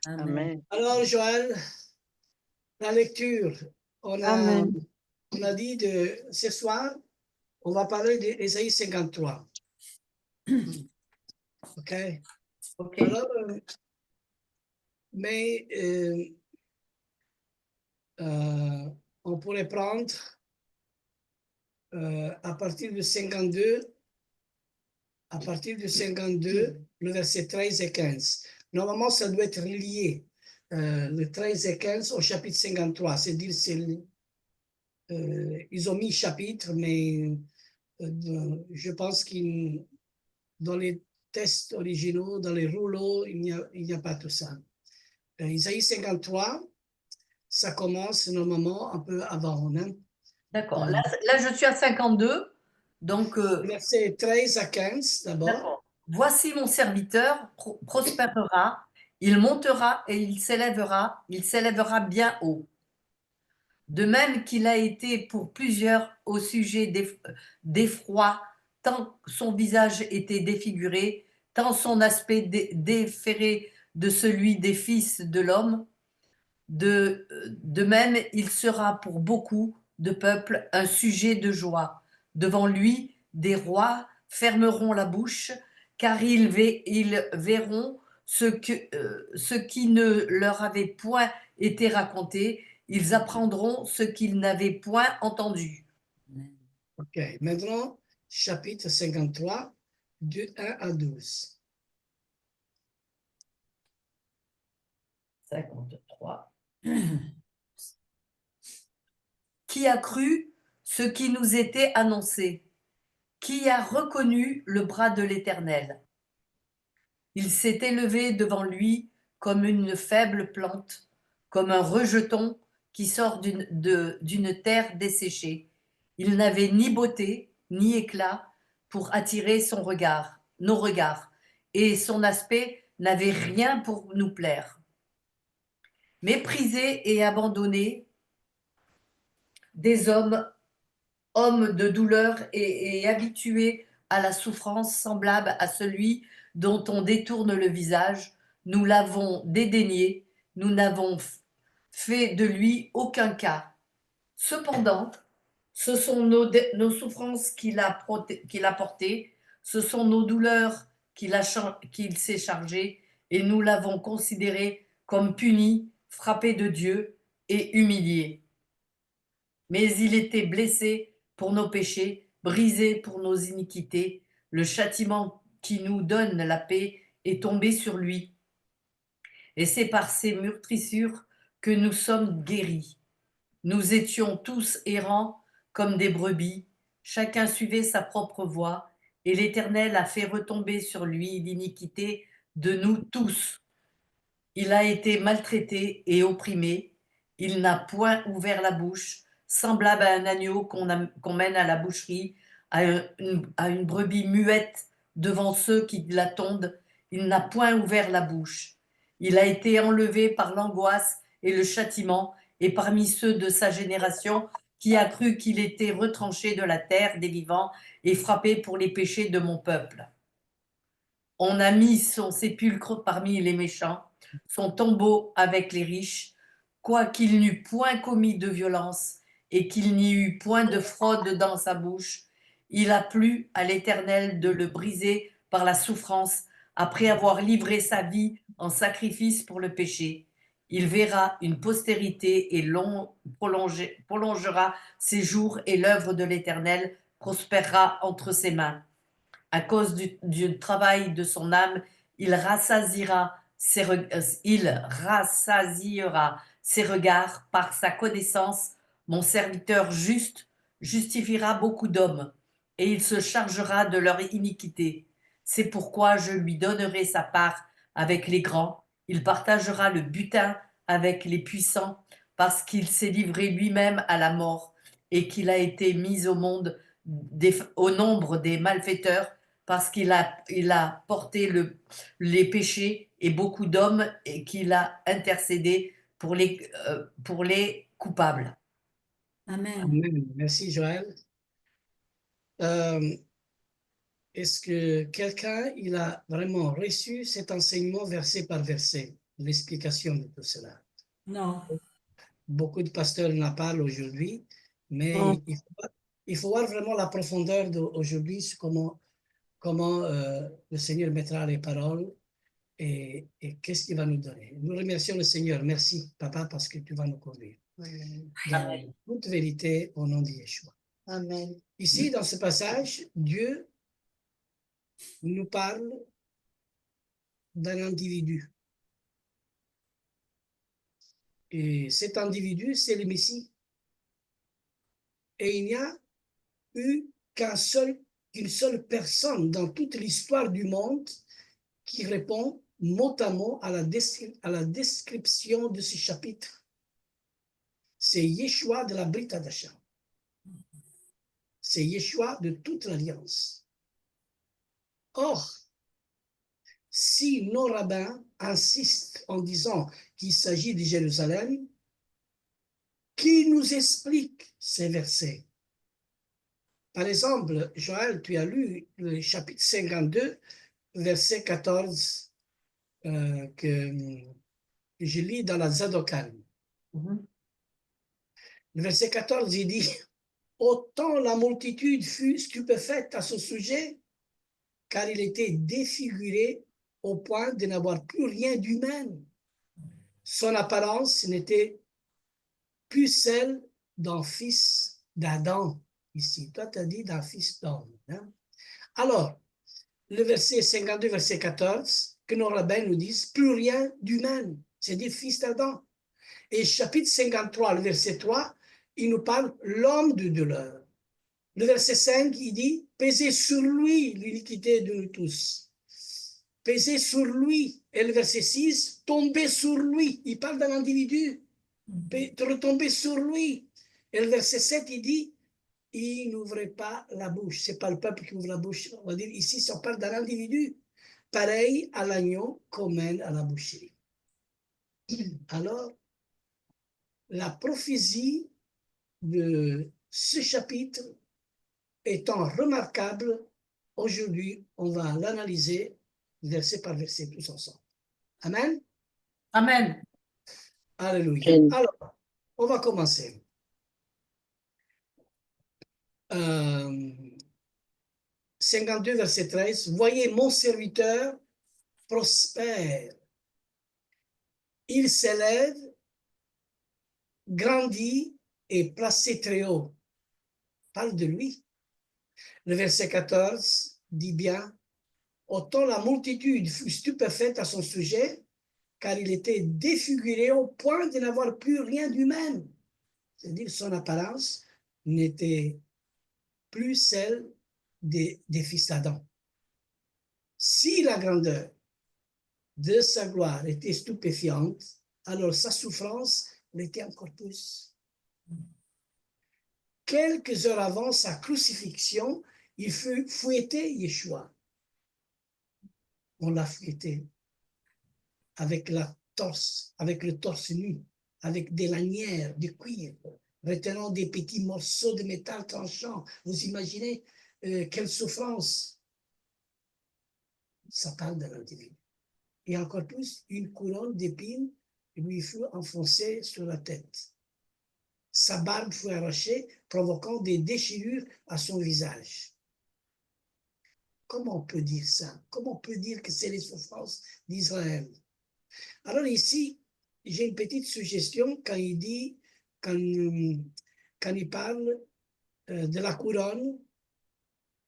Amen. Alors, Joël, la lecture, on a, Amen. on a dit ce soir, on va parler d'Ésaïe 53. OK? Ok. Alors, mais on pourrait prendre à partir de 52, le verset 13 et 15. Normalement, ça doit être lié, le 13 et 15 au chapitre 53. C'est-à-dire, ils ont mis chapitre, mais je pense qu'il dans les tests originaux, dans les rouleaux, il n'y a pas tout ça. Isaïe 53, ça commence normalement un peu avant. Hein? D'accord. Là, je suis à 52. Donc, Verset 13 à 15 d'abord. d'accord. Voici mon serviteur prospérera, il montera et il s'élèvera bien haut. De même qu'il a été pour plusieurs au sujet d'effroi, tant son visage était défiguré, tant son aspect déféré de celui des fils de l'homme, de même il sera pour beaucoup de peuples un sujet de joie. Devant lui, des rois fermeront la bouche, car ils verront ce qui ne leur avait point été raconté, ils apprendront ce qu'ils n'avaient point entendu. OK. Maintenant, chapitre 53, de 1 à 12. 53. Qui a cru ce qui nous était annoncé? Qui a reconnu le bras de l'Éternel? Il s'est élevé devant lui comme une faible plante, comme un rejeton qui sort d'une terre desséchée. Il n'avait ni beauté ni éclat pour attirer nos regards, et son aspect n'avait rien pour nous plaire. Méprisé et abandonné des hommes de douleur et habitués à la souffrance semblable à celui dont on détourne le visage, nous l'avons dédaigné, nous n'avons fait de lui aucun cas. Cependant, ce sont nos souffrances qu'il a portées, ce sont nos douleurs qu'il s'est chargé, et nous l'avons considéré comme puni, frappé de Dieu et humilié. Mais il était blessé pour nos péchés, brisé pour nos iniquités. Le châtiment qui nous donne la paix est tombé sur lui. Et c'est par ses meurtrissures que nous sommes guéris. Nous étions tous errants comme des brebis, chacun suivait sa propre voie, et l'Éternel a fait retomber sur lui l'iniquité de nous tous. Il a été maltraité et opprimé, il n'a point ouvert la bouche, semblable à un agneau qu'on mène à la boucherie, à une brebis muette devant ceux qui l'attendent, il n'a point ouvert la bouche. Il a été enlevé par l'angoisse et le châtiment, et parmi ceux de sa génération qui a cru qu'il était retranché de la terre des vivants et frappé pour les péchés de mon peuple. On a mis son sépulcre parmi les méchants, son tombeau avec les riches, quoiqu'il n'eût point commis de violence et qu'il n'y eût point de fraude dans sa bouche. Il a plu à l'Éternel de le briser par la souffrance, après avoir livré sa vie en sacrifice pour le péché. Il verra une postérité et prolongera ses jours, et l'œuvre de l'Éternel prospérera entre ses mains. À cause du travail de son âme, il rassasiera ses regards par sa connaissance. Mon serviteur juste justifiera beaucoup d'hommes, et il se chargera de leur iniquité. C'est pourquoi je lui donnerai sa part avec les grands. Il partagera le butin avec les puissants, parce qu'il s'est livré lui-même à la mort et qu'il a été mis au monde au nombre des malfaiteurs, parce qu'il a porté les péchés et beaucoup d'hommes, et qu'il a intercédé pour les coupables. Amen. Amen. Merci, Joël. Est-ce que quelqu'un il a vraiment reçu cet enseignement verset par verset? l'explication de tout cela. Non. Beaucoup de pasteurs en parlent aujourd'hui, mais Mm. il faut voir vraiment la profondeur d'aujourd'hui, comment le Seigneur mettra les paroles et qu'est-ce qu'il va nous donner. Nous remercions le Seigneur. Merci, Papa, parce que tu vas nous conduire dans toute vérité au nom de Yeshua. Amen. Ici, dans ce passage, Dieu nous parle d'un individu. Et cet individu, c'est le Messie. Et il n'y a eu qu'une seule personne dans toute l'histoire du monde qui répond mot à mot à la description de ce chapitre. C'est Yeshua de la Brit Hadasha. C'est Yeshua de toute l'Alliance. Or, si nos rabbins insistent en disant qu'il s'agit de Jérusalem, qui nous explique ces versets? Par exemple, Joël, tu as lu le chapitre 52, verset 14, que je lis dans la Zadokan. Le verset 14, il dit « Autant la multitude fut stupéfaite à ce sujet, car il était défiguré au point de n'avoir plus rien d'humain. Son apparence n'était plus celle d'un fils d'Adam. » Ici, toi, tu as dit d'un fils d'homme. Hein? Alors, le verset 52, verset 14, que nos rabbins nous disent, plus rien d'humain, c'est-à-dire fils d'Adam. Et chapitre 53, le verset 3, il nous parle l'homme de douleur. Le verset 5, il dit, pesez sur lui l'iniquité de nous tous. Pesez sur lui. Et le verset 6, tombez sur lui. Il parle d'un individu. Retomber sur lui. Et le verset 7, il dit, il n'ouvrait pas la bouche. Ce n'est pas le peuple qui ouvre la bouche. On va dire ici, ça parle d'un individu, pareil à l'agneau qu'on mène à la boucherie. Alors, la prophétie de ce chapitre étant remarquable, aujourd'hui, on va l'analyser verset par verset tous ensemble. Amen. Amen. Alléluia. Alors, on va commencer. 52, verset 13. Voyez, mon serviteur prospère. Il s'élève, grandit et placé très haut. Parle de lui. Le verset 14 dit bien, autant la multitude fut stupéfaite à son sujet, car il était défiguré au point de n'avoir plus rien d'humain. C'est-à-dire son apparence n'était plus celle des fils d'Adam. Si la grandeur de sa gloire était stupéfiante, alors sa souffrance l'était encore plus. Quelques heures avant sa crucifixion, il fut fouetté, Yeshua. On l'a fouetté avec avec le torse nu, avec des lanières de cuir, retenant des petits morceaux de métal tranchant. Vous imaginez quelle souffrance. Ça parle de l'individu. Et encore plus, une couronne d'épines lui fut enfoncée sur la tête. Sa barbe fut arrachée, provoquant des déchirures à son visage. Comment on peut dire ça? Comment on peut dire que c'est les souffrances d'Israël? Alors ici, j'ai une petite suggestion quand il dit, quand il parle de la couronne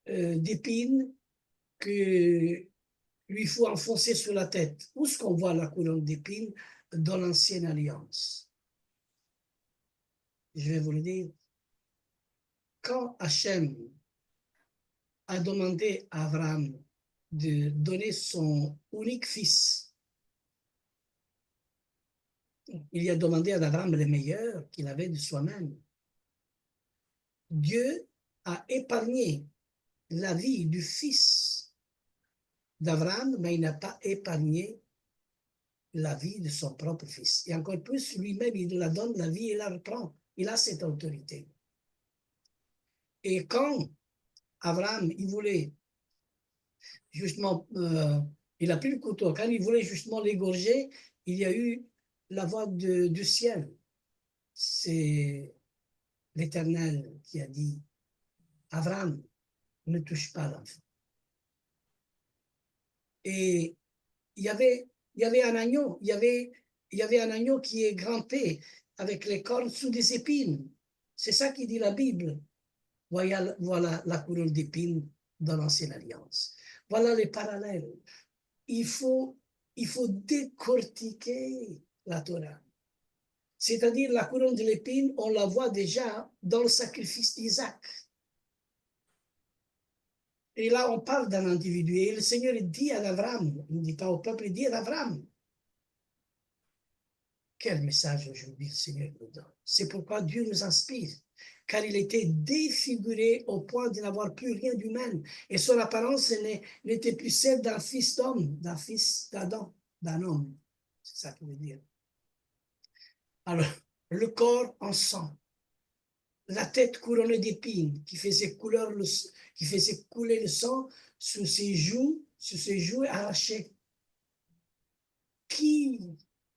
d'épines que lui faut enfoncer sur la tête. Où est-ce qu'on voit la couronne d'épines dans l'ancienne alliance? Je vais vous le dire. Quand Hachem a demandé à Abraham de donner son unique fils, il a demandé à Abraham le meilleur qu'il avait de soi-même. Dieu a épargné la vie du fils d'Abraham, mais il n'a pas épargné la vie de son propre fils. Et encore plus, lui-même, il la donne la vie et la reprend. Il a cette autorité. Et quand Abraham, il voulait justement, il a pris le couteau, quand il voulait justement l'égorger, il y a eu la voix du ciel. C'est l'Éternel qui a dit, Abraham, ne touche pas l'enfant. Et il y avait un agneau, il y avait un agneau qui est grimpé avec les cornes sous des épines. C'est ça qui dit la Bible. Voilà la couronne d'épines dans l'Ancienne Alliance. Voilà les parallèles. Il faut décortiquer la Torah. C'est-à-dire la couronne de l'épine, on la voit déjà dans le sacrifice d'Isaac. Et là, on parle d'un individu. Et le Seigneur dit à Abraham, il ne dit pas au peuple, il dit à Abraham. Quel message aujourd'hui le Seigneur nous donne. C'est pourquoi Dieu nous inspire, car il était défiguré au point de n'avoir plus rien d'humain. Et son apparence n'était plus celle d'un fils d'homme, d'un fils d'Adam, d'un homme. C'est ça qu'il veut dire. Alors, le corps en sang, la tête couronnée d'épines qui faisait couler le sang sur ses joues arrachées.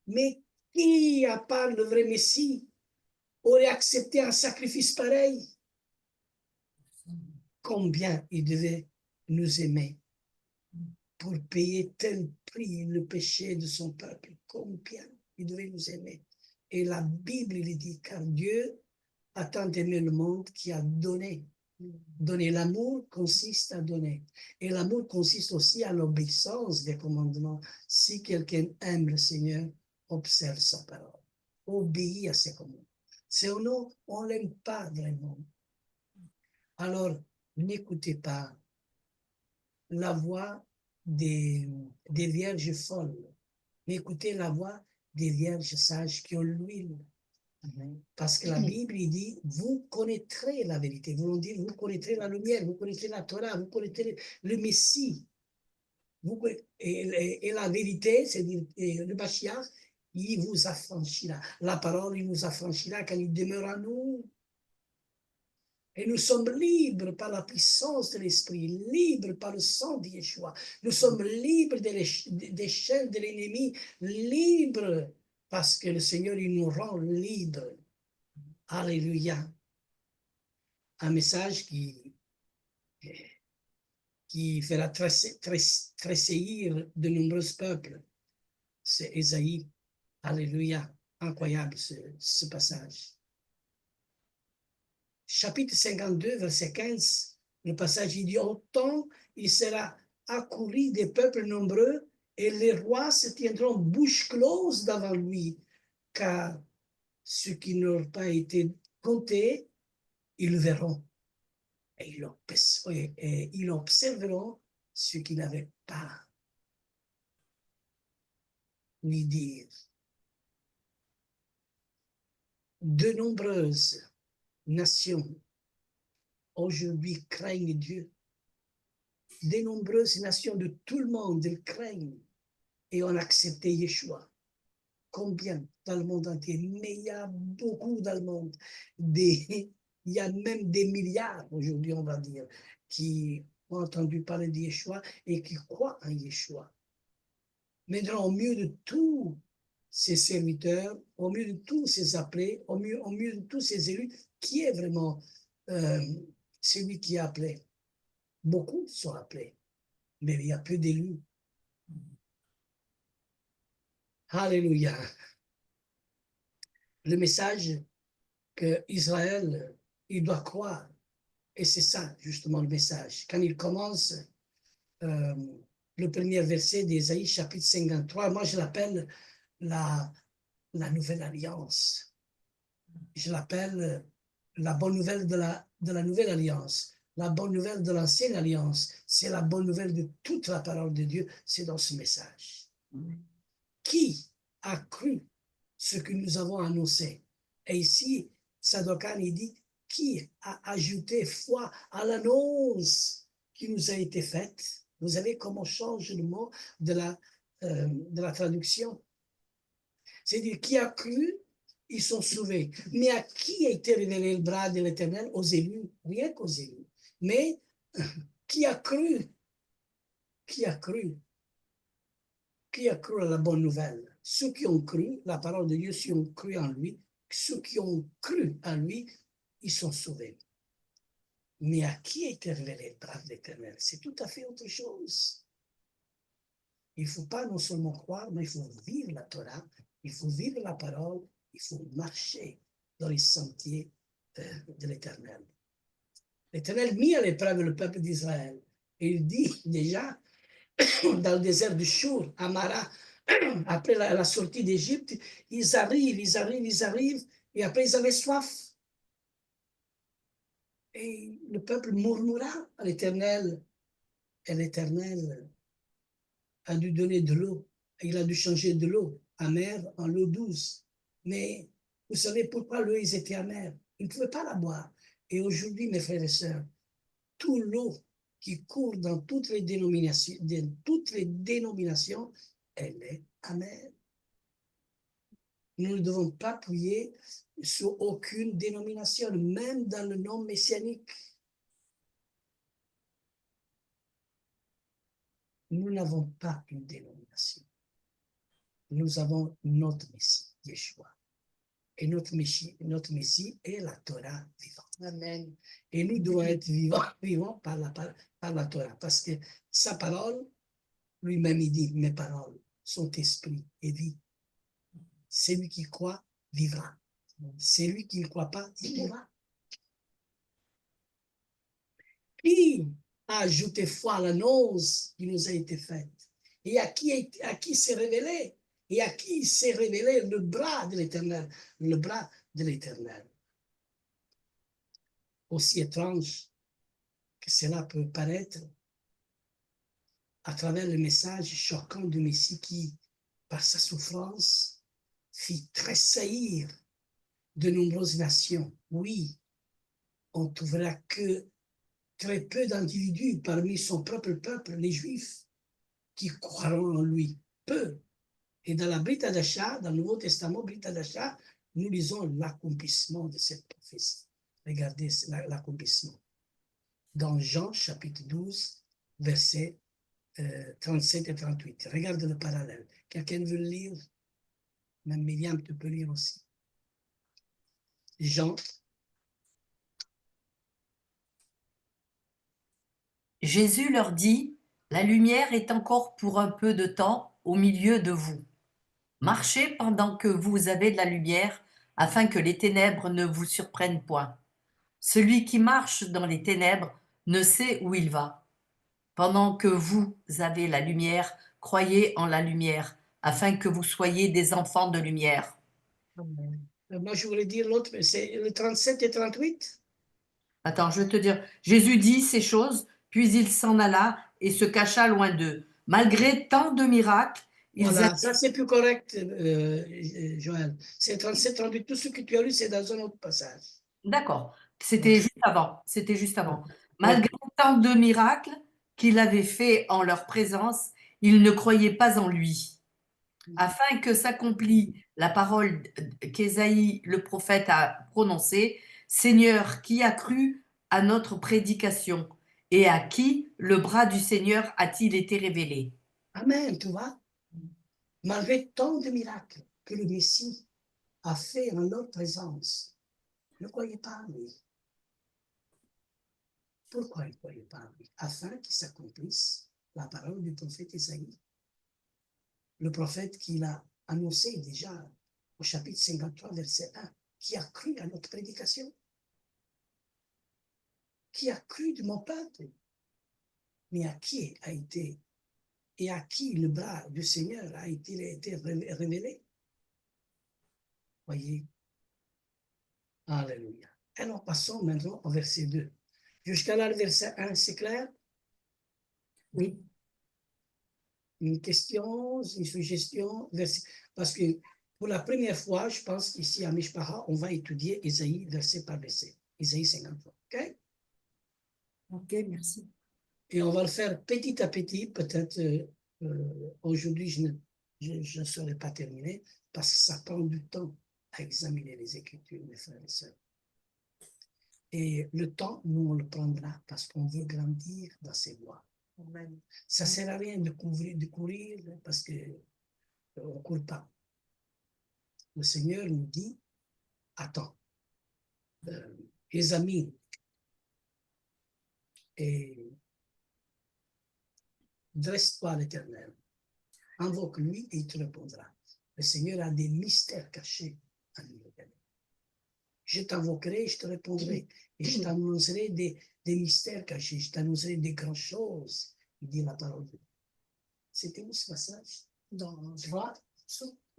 Mais qui, à part le vrai Messie, aurait accepté un sacrifice pareil? Combien il devait nous aimer pour payer tel prix le péché de son peuple? Combien il devait nous aimer? Et la Bible, il dit, car Dieu a tant aimé le monde qui a donné. Donner. L'amour consiste à donner. Et l'amour consiste aussi à l'obéissance des commandements. Si quelqu'un aime le Seigneur, observe sa parole, obéit à ses commandements. Sinon, on ne l'aime pas vraiment. Alors, n'écoutez pas la voix des vierges folles, mais écoutez la voix des vierges sages qui ont l'huile. Parce que la Bible, il dit, vous connaîtrez la vérité. Vous connaîtrez la lumière, vous connaîtrez la Torah, vous connaîtrez le Messie. Et la vérité, c'est-à-dire le Mashiach, il vous affranchira. La parole, il nous affranchira quand il demeure en nous. Et nous sommes libres par la puissance de l'Esprit, libres par le sang de Yeshua. Nous sommes libres des chaînes de l'ennemi, libres parce que le Seigneur, il nous rend libres. Alléluia. Un message qui fera tressaillir de nombreux peuples. C'est Ésaïe. Alléluia. Incroyable ce passage. Chapitre 52, verset 15, le passage il dit, autant il sera accouru des peuples nombreux et les rois se tiendront bouche close devant lui, car ceux qui n'auront pas été comptés, ils le verront. Et ils observeront ce qu'ils n'avaient pas ni dire. De nombreuses nations aujourd'hui craignent Dieu. De nombreuses nations de tout le monde craignent et ont accepté Yeshua. Combien dans le monde entier? Mais il y a beaucoup dans le monde. Il y a même des milliards aujourd'hui, on va dire, qui ont entendu parler de Yeshua et qui croient en Yeshua. Mais au mieux de tous ces serviteurs, au mieux de tous ces appelés, au mieux de tous ces élus, qui est vraiment celui qui est appelé? Beaucoup sont appelés, mais il y a peu d'élus. Alléluia. Le message que Israël, il doit croire. Et c'est ça, justement, le message. Quand il commence le premier verset d'Ésaïe, chapitre 53, moi, je l'appelle la nouvelle alliance. Je l'appelle la bonne nouvelle de la nouvelle alliance. La bonne nouvelle de l'ancienne alliance, c'est la bonne nouvelle de toute la parole de Dieu, c'est dans ce message. Qui a cru ce que nous avons annoncé? Et ici, Sadokan, il dit, qui a ajouté foi à l'annonce qui nous a été faite? Vous savez comment change le mot de la traduction? C'est-à-dire, qui a cru, ils sont sauvés. Mais à qui a été révélé le bras de l'Éternel? Aux élus, rien qu'aux élus. Mais qui a cru? Qui a cru? Qui a cru à la bonne nouvelle? ceux qui ont cru, la parole de Dieu, ceux qui ont cru en lui, ceux qui ont cru en lui, ils sont sauvés. Mais à qui a été révélé le bras de l'Éternel? C'est tout à fait autre chose. Il ne faut pas non seulement croire, mais il faut vivre la Torah, il faut vivre la parole, il faut marcher dans les sentiers de l'Éternel. L'Éternel mit à l'épreuve le peuple d'Israël. Et il dit déjà, dans le désert du Chour, à Mara, après la sortie d'Égypte, ils arrivent, et après ils avaient soif. Et le peuple murmura à l'Éternel, et l'Éternel a dû donner de l'eau. Il a dû changer de l'eau amère en l'eau douce. Mais vous savez pourquoi l'eau était amère? Ils ne pouvaient pas la boire. Et aujourd'hui, mes frères et sœurs, toute l'eau qui court dans toutes les dénominations, elle est amère. Nous ne devons pas appuyer sur aucune dénomination, même dans le nom messianique. Nous n'avons pas une dénomination. Nous avons notre Messie, Yeshua. Et notre Messie est la Torah vivante. Amen. Et nous devons être vivants par la Torah. Parce que sa parole, lui-même, il dit, mes paroles sont esprit et vie. Celui qui croit vivra. Celui qui ne croit pas, il mourra. Qui a ajouté foi à l'annonce qui nous a été faite? Et à qui s'est révélé? Et à qui s'est révélé le bras de l'Éternel? Le bras de l'Éternel. Aussi étrange que cela peut paraître, à travers le message choquant du Messie qui, par sa souffrance, fit tressaillir de nombreuses nations. Oui, on ne trouvera que très peu d'individus parmi son propre peuple, les Juifs, qui croiront en lui. Peu. Et dans la Brit Hadasha, dans le Nouveau Testament, Brit Hadasha, nous lisons l'accomplissement de cette prophétie. Regardez l'accomplissement. Dans Jean, chapitre 12, versets 37 et 38. Regarde le parallèle. Quelqu'un veut le lire? Même Myriam, tu peux lire aussi. Jean. Jésus leur dit, la lumière est encore pour un peu de temps au milieu de vous. Marchez pendant que vous avez de la lumière, afin que les ténèbres ne vous surprennent point. Celui qui marche dans les ténèbres ne sait où il va. Pendant que vous avez la lumière, croyez en la lumière, afin que vous soyez des enfants de lumière. Moi, je voulais dire l'autre, mais c'est le 37 et 38. Attends, je vais te dire. Jésus dit ces choses, puis il s'en alla et se cacha loin d'eux. Malgré tant de miracles, ils Voilà, avaient... ça c'est plus correct, Joël. C'est 37, 38. Tout ce que tu as lu, c'est dans un autre passage. D'accord, c'était Okay. juste avant. C'était juste avant. Malgré Okay. tant de miracles qu'il avait fait en leur présence, ils ne croyaient pas en lui. Afin que s'accomplisse la parole qu'Ésaïe le prophète a prononcée, Seigneur, qui a cru à notre prédication et à qui le bras du Seigneur a-t-il été révélé? Amen, tu vois. Malgré tant de miracles que le Messie a fait en leur présence, ne croyez pas en lui. Pourquoi ne croyez pas en lui? Afin qu'il s'accomplisse la parole du prophète Ésaïe. Le prophète qu'il a annoncé déjà au chapitre 53, verset 1, qui a cru à notre prédication, qui a cru de mon peuple, mais à qui a été, et à qui le bras du Seigneur a été révélé. Voyez. Alléluia. Alors passons maintenant au verset 2. Jusqu'à là, le verset 1, c'est clair? Oui. Une question, une suggestion, parce que pour la première fois, je pense qu'ici à Mishpaha, on va étudier Isaïe verset par verset. Isaïe 53. OK? Ok, merci. Et on va le faire petit à petit. Peut-être aujourd'hui, je ne saurais pas terminer parce que ça prend du temps à examiner les Écritures, mes frères et sœurs. Et le temps, nous, on le prendra parce qu'on veut grandir dans ces voies. Ça ne sert à rien de courir parce qu'on ne court pas. le Seigneur nous dit, attends, examine et dresse-toi à l'Éternel, invoque-lui et il te répondra. Le Seigneur a des mystères cachés à nous. Je t'invoquerai, je te répondrai, et je t'annoncerai des mystères cachés, je t'annoncerai des grandes choses, dit la parole de Dieu. C'était où ce passage? Dans 3,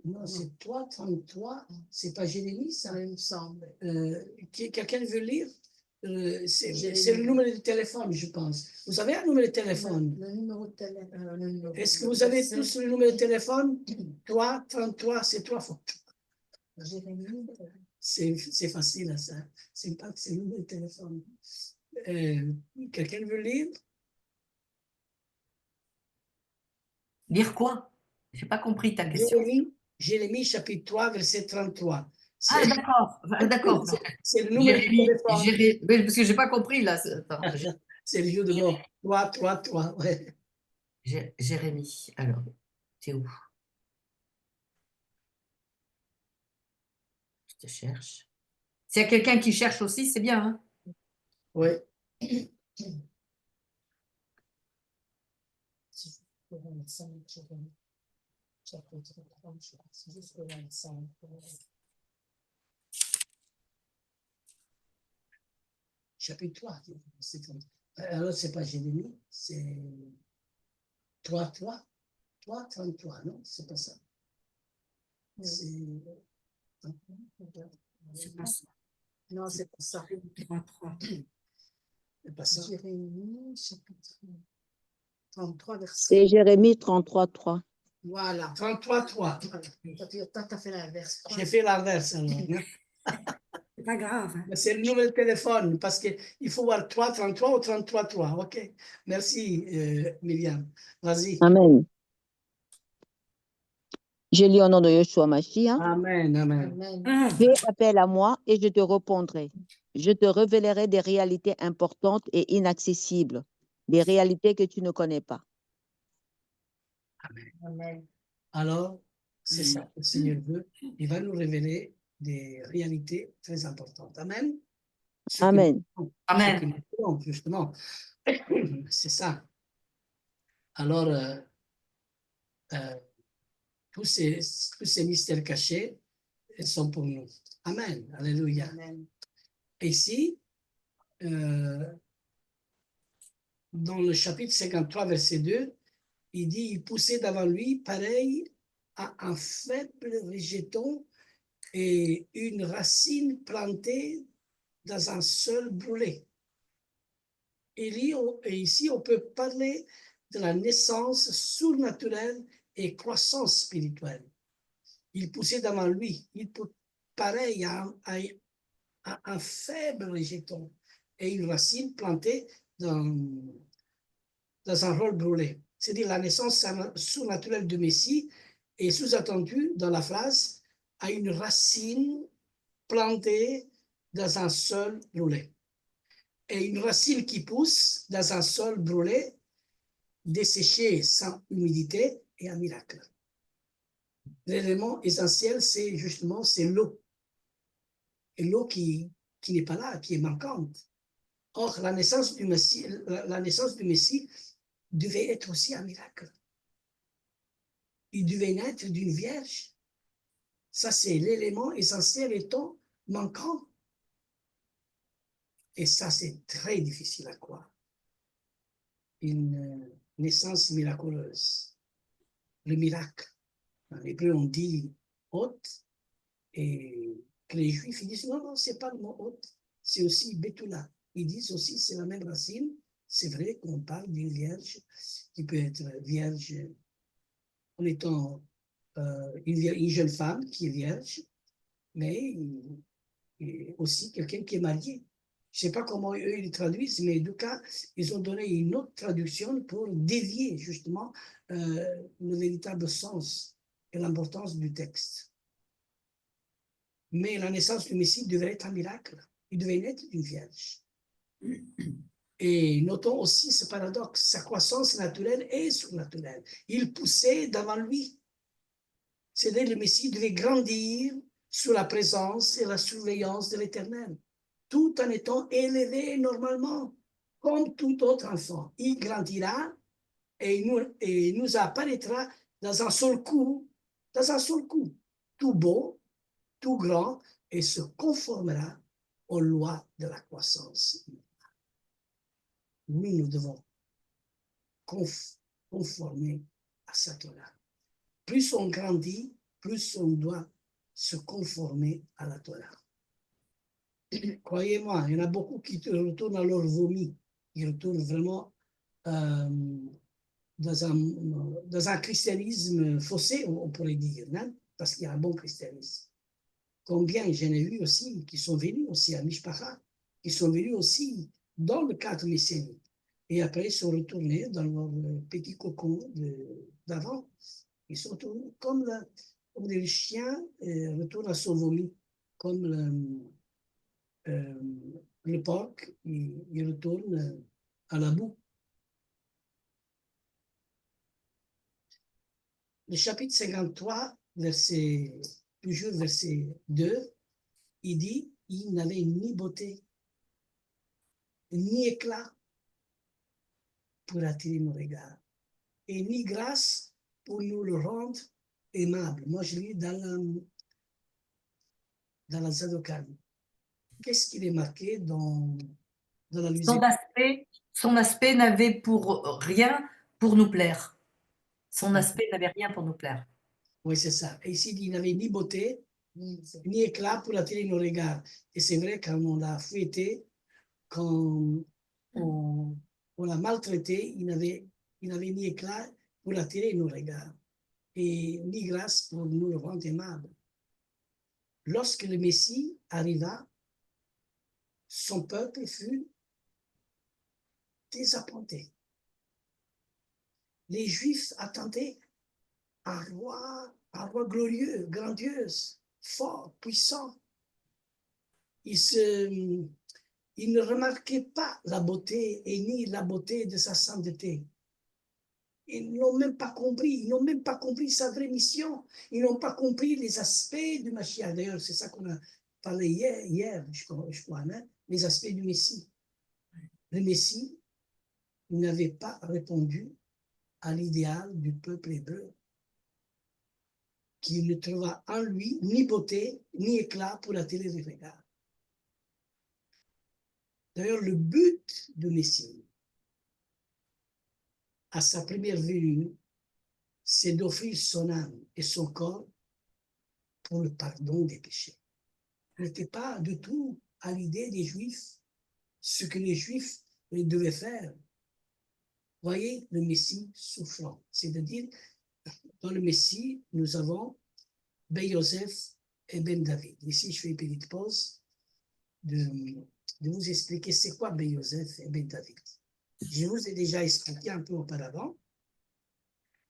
non, c'est 3, 33, c'est pas Jérémie, ça? Il me semble. Quelqu'un veut lire? C'est le numéro de téléphone, je pense. Vous avez un numéro de téléphone? Le numéro de téléphone. Est-ce que vous avez tous le numéro de téléphone? 3, 33, c'est 3 fois. Jérémie. C'est facile à ça. C'est pas que c'est le numéro de téléphone. Quelqu'un veut lire? Lire quoi? Je n'ai pas compris ta question. Jérémie chapitre 3, verset 33. Ah, d'accord, d'accord. C'est le numéro de téléphone. Oui, parce que je n'ai pas compris là. C'est le jeu de mots. 3, ouais. Jérémie, alors, c'est où? Je te cherche. S'il y a quelqu'un qui cherche aussi, c'est bien. Hein? Oui. Chapitre 3. Alors, c'est pas Jérémie, c'est 3, 33, non? C'est pas ça. C'est pas ça. Non, c'est pas ça. 3. C'est pas ça. Jérémie, chapitre 33, verset. C'est Jérémie 33, 3. Voilà, 33, 3. Toi, tu as fait l'inverse. J'ai fait l'inverse alors. C'est pas grave. Hein. C'est le numéro de téléphone parce qu'il faut voir 3, 33 ou 33, 3. OK. Merci, Myriam. Vas-y. Amen. Je lis au nom de Yeshua Mashiach. Amen, amen. Amen. Fais appel à moi et je te répondrai. Je te révélerai des réalités importantes et inaccessibles, des réalités que tu ne connais pas. Amen. Alors, c'est ça que le Seigneur veut. Il va nous révéler des réalités très importantes. Amen. Amen. Amen. Justement, c'est ça. Alors, tous ces mystères cachés sont pour nous. Amen. Alléluia. Amen. Et ici, dans le chapitre 53, verset 2, il dit, il poussait devant lui pareil à un faible végéton et une racine plantée dans un sol brûlé. Et ici, on peut parler de la naissance surnaturelle et croissance spirituelle. Il poussait devant lui, pareil à un faible végéton et une racine plantée dans un rôle brûlé. C'est-à-dire la naissance surnaturelle du Messie est sous-entendue dans la phrase à une racine plantée dans un sol brûlé. Et une racine qui pousse dans un sol brûlé, desséché sans humidité, est un miracle. L'élément essentiel, c'est justement l'eau. Et l'eau qui n'est pas là, qui est manquante. Or, la naissance du Messie devait être aussi un miracle. Il devait naître d'une vierge. Ça, c'est l'élément essentiel étant manquant. Et ça, c'est très difficile à croire. Une naissance miraculeuse. Le miracle. En hébreu, on dit hôte, et que les Juifs disent non, c'est pas le mot hôte, c'est aussi Betula. Ils disent aussi c'est la même racine. C'est vrai qu'on parle d'une vierge qui peut être vierge en étant une jeune femme qui est vierge, mais aussi quelqu'un qui est marié. Je ne sais pas comment eux ils traduisent, mais en tout cas, ils ont donné une autre traduction pour dévier justement le véritable sens et l'importance du texte. Mais la naissance du Messie devait être un miracle. Il devait naître d'une vierge. Et notons aussi ce paradoxe, sa croissance naturelle et surnaturelle. Il poussait devant lui. C'est-à-dire le Messie devait grandir sous la présence et la surveillance de l'Éternel, tout en étant élevé normalement, comme tout autre enfant. Il grandira et il nous apparaîtra dans un seul coup, tout beau, tout grand, et se conformera aux lois de la croissance. Nous devons conformer à sa Torah. Plus on grandit, plus on doit se conformer à la Torah. Croyez-moi, il y en a beaucoup qui retournent à leur vomi. Ils retournent vraiment dans un christianisme faussé, on pourrait dire, hein, parce qu'il y a un bon christianisme. Combien j'en ai vu aussi qui sont venus aussi à Mishpacha, qui sont venus aussi dans le cadre messianique. Et après, ils sont retournés dans leur petit cocon d'avant. Ils sont retournés comme les chiens retournent à son vomi, comme le porc, il retourne à la boue. Le chapitre 53, toujours verset 2, il dit, il n'avait ni beauté, ni éclat pour attirer nos regards, et ni grâce pour nous le rendre aimable. Moi, je lis dans la Zadokan. Qu'est-ce qu'il est marqué dans la musique? Son aspect n'avait pour rien pour nous plaire. Son aspect n'avait rien pour nous plaire. Oui, c'est ça. Et ici, il n'avait ni beauté, ni éclat pour attirer nos regards. Et c'est vrai, quand on l'a fouetté, quand on l'a maltraité, il n'avait ni éclat pour attirer nos regards et ni grâce pour nous le rendre aimable. Lorsque le Messie arriva, son peuple fut désappointé. Les Juifs attendaient un roi glorieux, grandiose, fort, puissant. Ils ne remarquaient pas la beauté et ni la beauté de sa sainteté. Ils n'ont même pas compris sa vraie mission. Ils n'ont pas compris les aspects du Mashiach. D'ailleurs, c'est ça qu'on a parlé hier, je crois, hein, les aspects du Messie. Le Messie n'avait pas répondu à l'idéal du peuple hébreu, qui ne trouva en lui ni beauté, ni éclat pour attirer les regards. D'ailleurs, le but du Messie, à sa première venue, c'est d'offrir son âme et son corps pour le pardon des péchés. Il n'était pas du tout à l'idée des Juifs, ce que les Juifs devaient faire. Voyez le Messie souffrant, c'est-à-dire, dans le Messie, nous avons Ben Yosef et Ben David. Ici, je fais une petite pause de vous expliquer c'est quoi Ben Yosef et Ben David. Je vous ai déjà expliqué un peu auparavant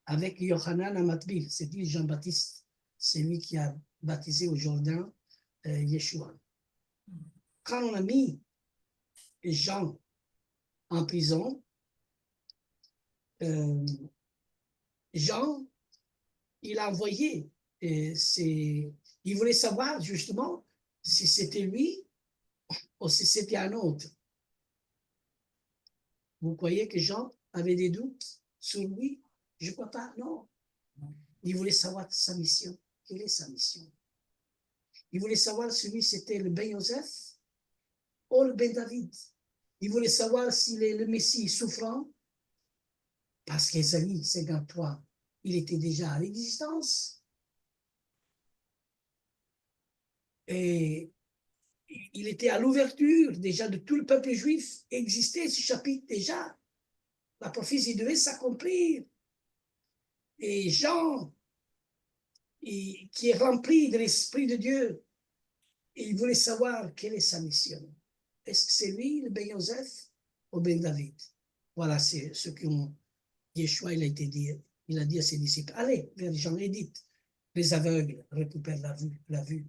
avec Yochanan Amatbil, c'est-à-dire Jean-Baptiste, c'est lui qui a baptisé au Jourdain Yeshua. Quand on a mis Jean en prison, Jean, il a envoyé, il voulait savoir justement si c'était lui ou si c'était un autre. Vous croyez que Jean avait des doutes sur lui? Je ne crois pas, non. Il voulait savoir sa mission. Quelle est sa mission? Il voulait savoir si lui c'était le Ben Yosef ou le Ben David. Il voulait savoir s'il est le Messie souffrant, parce qu'Ésaïe 53, il était déjà à l'existence. Et il était à l'ouverture déjà de tout le peuple juif, existait ce chapitre déjà. La prophétie devait s'accomplir. Et Jean, qui est rempli de l'Esprit de Dieu, il voulait savoir quelle est sa mission. Est-ce que c'est lui, le Ben Yosef, ou Ben David? Voilà, c'est ce que Yeshua il a dit à ses disciples. Allez vers Jean et dites, les aveugles récupèrent la vue,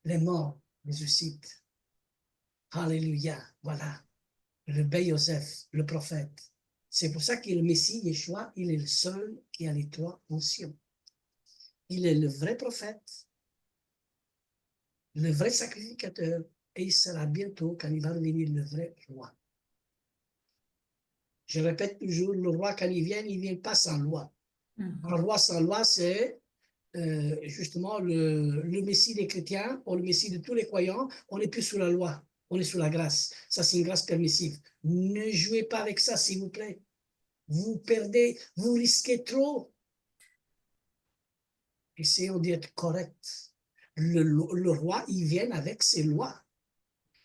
les morts ressuscitent. Alléluia, voilà, le Ben Yosef, le prophète. C'est pour ça que le Messie, Yeshua, il est le seul qui a les trois fonctions. Il est le vrai prophète, le vrai sacrificateur, et il sera bientôt quand il va revenir le vrai roi. Je répète toujours, le roi, quand il vient pas sans loi. Un roi sans loi, c'est justement le Messie des chrétiens, ou le Messie de tous les croyants. On n'est plus sous la loi, on est sous la grâce. Ça, c'est une grâce permissive. Ne jouez pas avec ça, s'il vous plaît. Vous perdez, vous risquez trop. Essayons d'être corrects. Le roi, il vient avec ses lois.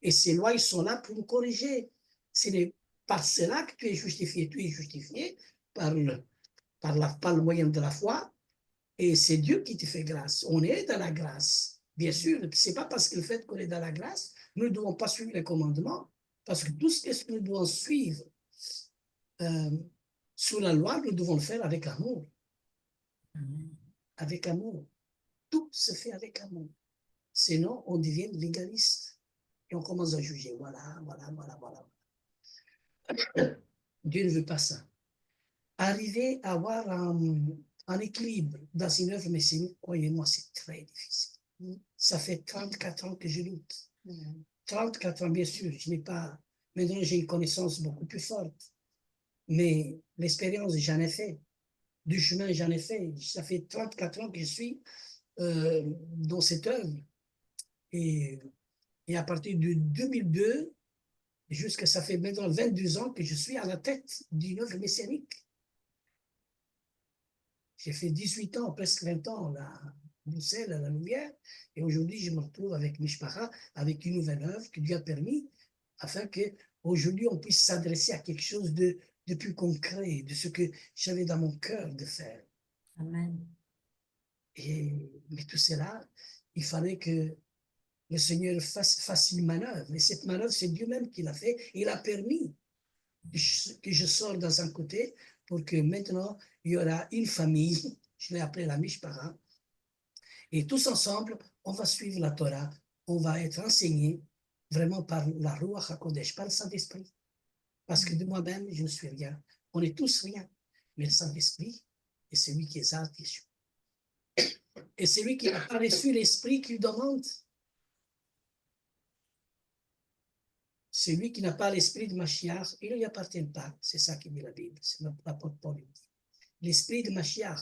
Et ces lois, ils sont là pour nous corriger. C'est par cela que tu es justifié. Tu es justifié par le moyen de la foi. Et c'est Dieu qui te fait grâce. On est dans la grâce. Bien sûr, ce n'est pas parce que le fait qu'on est dans la grâce, nous ne devons pas suivre les commandements. Parce que tout ce que nous devons suivre sous la loi, nous devons le faire avec amour. Avec amour. Tout se fait avec amour. Sinon, on devient légaliste. Et on commence à juger. Voilà. Dieu ne veut pas ça. Arriver à avoir un équilibre dans une œuvre messianique, croyez-moi, c'est très difficile. Ça fait 34 ans que je lutte. 34 ans, bien sûr, je n'ai pas... Maintenant, j'ai une connaissance beaucoup plus forte. Mais l'expérience, j'en ai fait. Du chemin, j'en ai fait. Ça fait 34 ans que je suis dans cette œuvre. Et à partir de 2002, jusqu'à ça fait maintenant 22 ans que je suis à la tête d'une œuvre messianique. J'ai fait 18 ans, presque 20 ans à Bruxelles, à la Louvière, et aujourd'hui je me retrouve avec Mishpara, avec une nouvelle œuvre que Dieu a permis, afin qu'aujourd'hui on puisse s'adresser à quelque chose de plus concret, de ce que j'avais dans mon cœur de faire. Amen. Mais tout cela, il fallait que le Seigneur fasse une manœuvre. Et cette manœuvre, c'est Dieu même qui l'a fait. Il a permis que je sorte dans un côté pour que maintenant, il y aura une famille, je l'ai appelée la Mishpara, et tous ensemble, on va suivre la Torah, on va être enseignés vraiment par la Ruach HaKodesh, par le Saint-Esprit. Parce que de moi-même, je ne suis rien. On est tous rien. Mais le Saint-Esprit est celui qui exalte Yeshua. Et celui qui n'a pas reçu l'Esprit qu'il demande. Celui qui n'a pas l'esprit de Mashiach, il ne lui appartient pas. C'est ça qui dit la Bible. C'est l'apôtre Paul qui dit. L'esprit de Mashiach,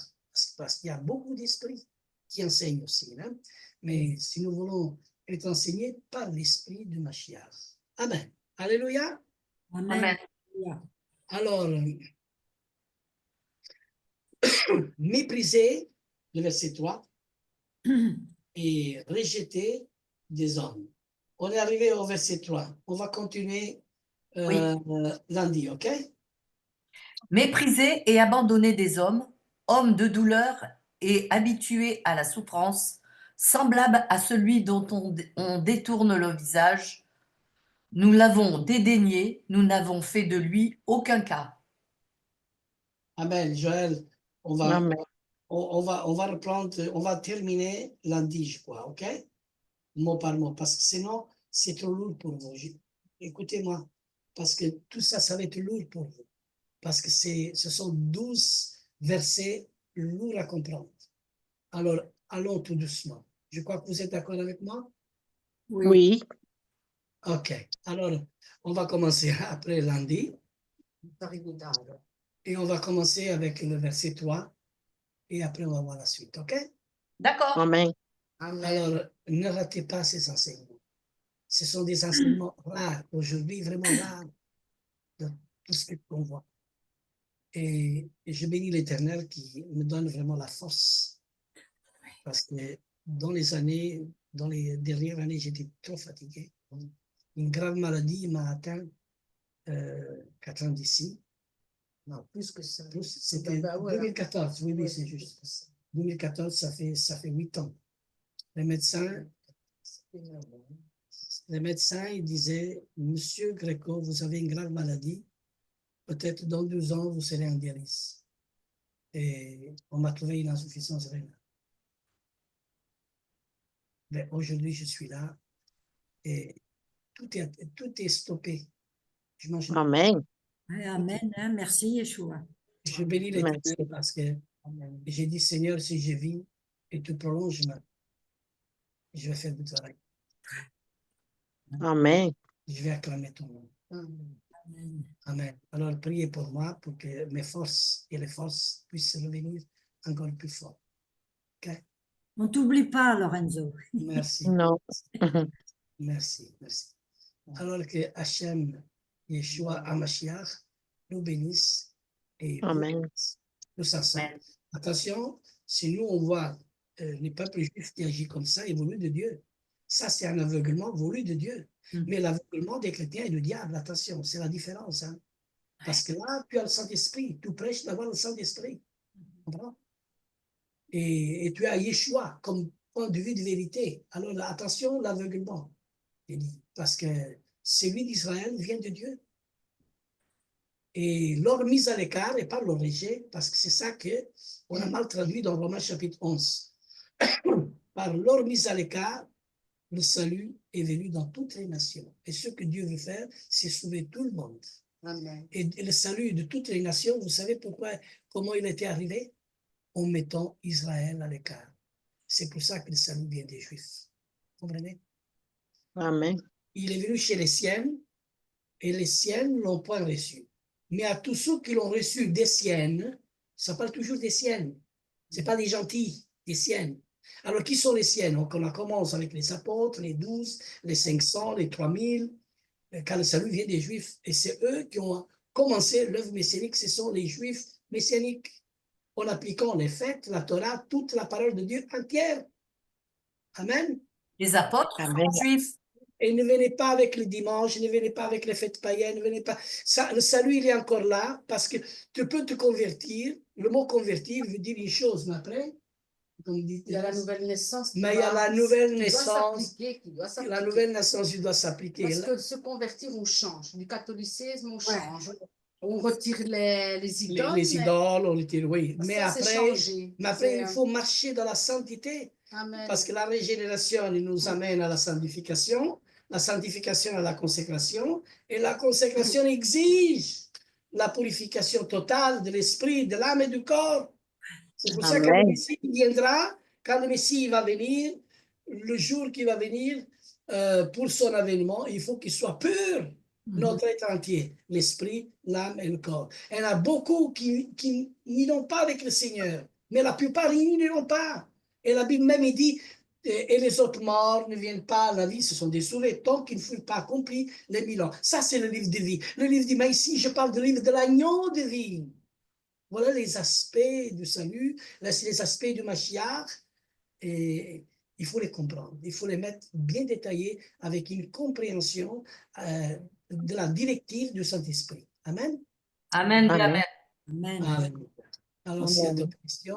parce qu'il y a beaucoup d'esprits qui enseignent aussi. Hein? Mais si nous voulons être enseignés par l'esprit de Mashiach. Amen. Alléluia. Amen. Alors, mépriser, le verset 3, et rejeter des hommes. On est arrivé au verset 3. On va continuer lundi, ok? Mépriser et abandonner des hommes, hommes de douleur et habitués à la souffrance, semblables à celui dont on détourne le visage. Nous l'avons dédaigné, nous n'avons fait de lui aucun cas. Amen, Joël. On va reprendre, on va terminer lundi, je crois, ok? Mot par mot, parce que sinon, c'est trop lourd pour vous. Écoutez-moi, parce que tout ça, ça va être lourd pour vous. Parce que ce sont 12 versets lourds à comprendre. Alors, allons tout doucement. Je crois que vous êtes d'accord avec moi? Oui. Ok. Alors, on va commencer après lundi. Et on va commencer avec le verset 3. Et après, on va voir la suite. Ok? D'accord. Amen. Alors, ne ratez pas ces enseignements. Ce sont des enseignements rares, aujourd'hui, vraiment rares, de tout ce qu'on voit. Et je bénis l'Éternel qui me donne vraiment la force. Parce que dans les dernières années, j'étais trop fatigué. Une grave maladie m'a atteint 4 ans d'ici. Non, plus que ça. C'était 2014, oui, c'est juste. 2014, ça fait 8 ans. Les médecins, ils disaient, Monsieur Greco, vous avez une grave maladie. Peut-être dans 2 ans, vous serez en dialyse. Et on m'a trouvé une insuffisance rénale. Mais aujourd'hui, je suis là et tout est stoppé. Je mange. Amen. Amen. Hein, merci, Yeshua. Je bénis Merci. l'Éternel parce que j'ai dit, Seigneur, si je vis et tu prolonges ma vie, je vais faire du travail. Amen. Je vais acclamer ton nom. Amen. Amen. Alors, priez pour moi pour que mes forces et les forces puissent revenir encore plus fort. OK? On t'oublie pas, Lorenzo. Merci. Non. Merci. Merci. Alors que Hachem, Yeshua, Hamashiach, nous bénisse et vous Amen. bénisse. Tous ensemble. Amen. Attention, si nous on voit les peuples juifs qui agissent comme ça, ils voulu de Dieu. Ça, c'est un aveuglement voulu de Dieu. Mais l'aveuglement des chrétiens est du diable. Attention, c'est la différence. Hein? Parce que là, tu as le Saint-Esprit. Tu prêches d'avoir le Saint-Esprit. Comprends? Et tu as Yeshua comme point de vue de vérité. Alors, attention, l'aveuglement. Parce que celui d'Israël vient de Dieu. Et leur mise à l'écart et pas leur rejet, parce que c'est ça qu'on a mal traduit dans Romains chapitre 11. Par leur mise à l'écart, le salut est venu dans toutes les nations. Et ce que Dieu veut faire, c'est sauver tout le monde. Amen. Et le salut de toutes les nations, vous savez pourquoi, comment il était arrivé? En mettant Israël à l'écart. C'est pour ça que le salut vient des Juifs. Vous comprenez? Amen. Il est venu chez les siennes, et les siennes ne l'ont pas reçu. Mais à tous ceux qui l'ont reçu des siennes, ça parle toujours des siennes. Ce n'est pas des gentils, des siennes. Alors, qui sont les siennes? Donc, on commence avec les apôtres, les 12, les 500, les 3000, quand le salut vient des Juifs. Et c'est eux qui ont commencé l'œuvre messianique, ce sont les Juifs messianiques. En appliquant les fêtes, la Torah, toute la parole de Dieu entière. Amen. Les apôtres Amen. sont juifs. Et ne venez pas avec le dimanche, ne venez pas avec les fêtes païennes, ne venez pas. Ça, le salut, il est encore là parce que tu peux te convertir. Le mot convertir veut dire une chose, mais après, comme dit, Il y a la nouvelle naissance. mais il y a la nouvelle naissance. Qui doit La s'appliquer. nouvelle naissance, il doit s'appliquer. Parce que se convertir, on change. Du catholicisme, on change. On retire les Les idoles. mais idoles, on était, oui. Mais ça, c'est après, changé. il faut marcher dans la sainteté. Amen. Parce que la régénération il nous amène à la sanctification à la consécration, et la consécration exige la purification totale de l'esprit, de l'âme et du corps. C'est pour ça que le Amen. Messie viendra, quand le Messie va venir, le jour qu'il va venir pour son avènement, il faut qu'il soit pur, notre être entier, l'esprit, l'âme et le corps. Il y en a beaucoup qui n'iront pas avec le Seigneur, mais la plupart ils n'iront pas. Et la Bible même, il dit, et les autres morts ne viennent pas à la vie, ce sont des sauvés, tant qu'ils ne furent pas accomplis les 1000 ans. Ça, c'est le livre de vie. Le livre de vie, mais ici, je parle du livre de l'agneau de vie. Voilà les aspects du salut, les aspects du Mashiach, et il faut les comprendre. Il faut les mettre bien détaillés avec une compréhension de la directive du Saint-Esprit. Amen. Amen. Amen. Amen. Amen. Alors, s'il y a Amen. d'autres questions.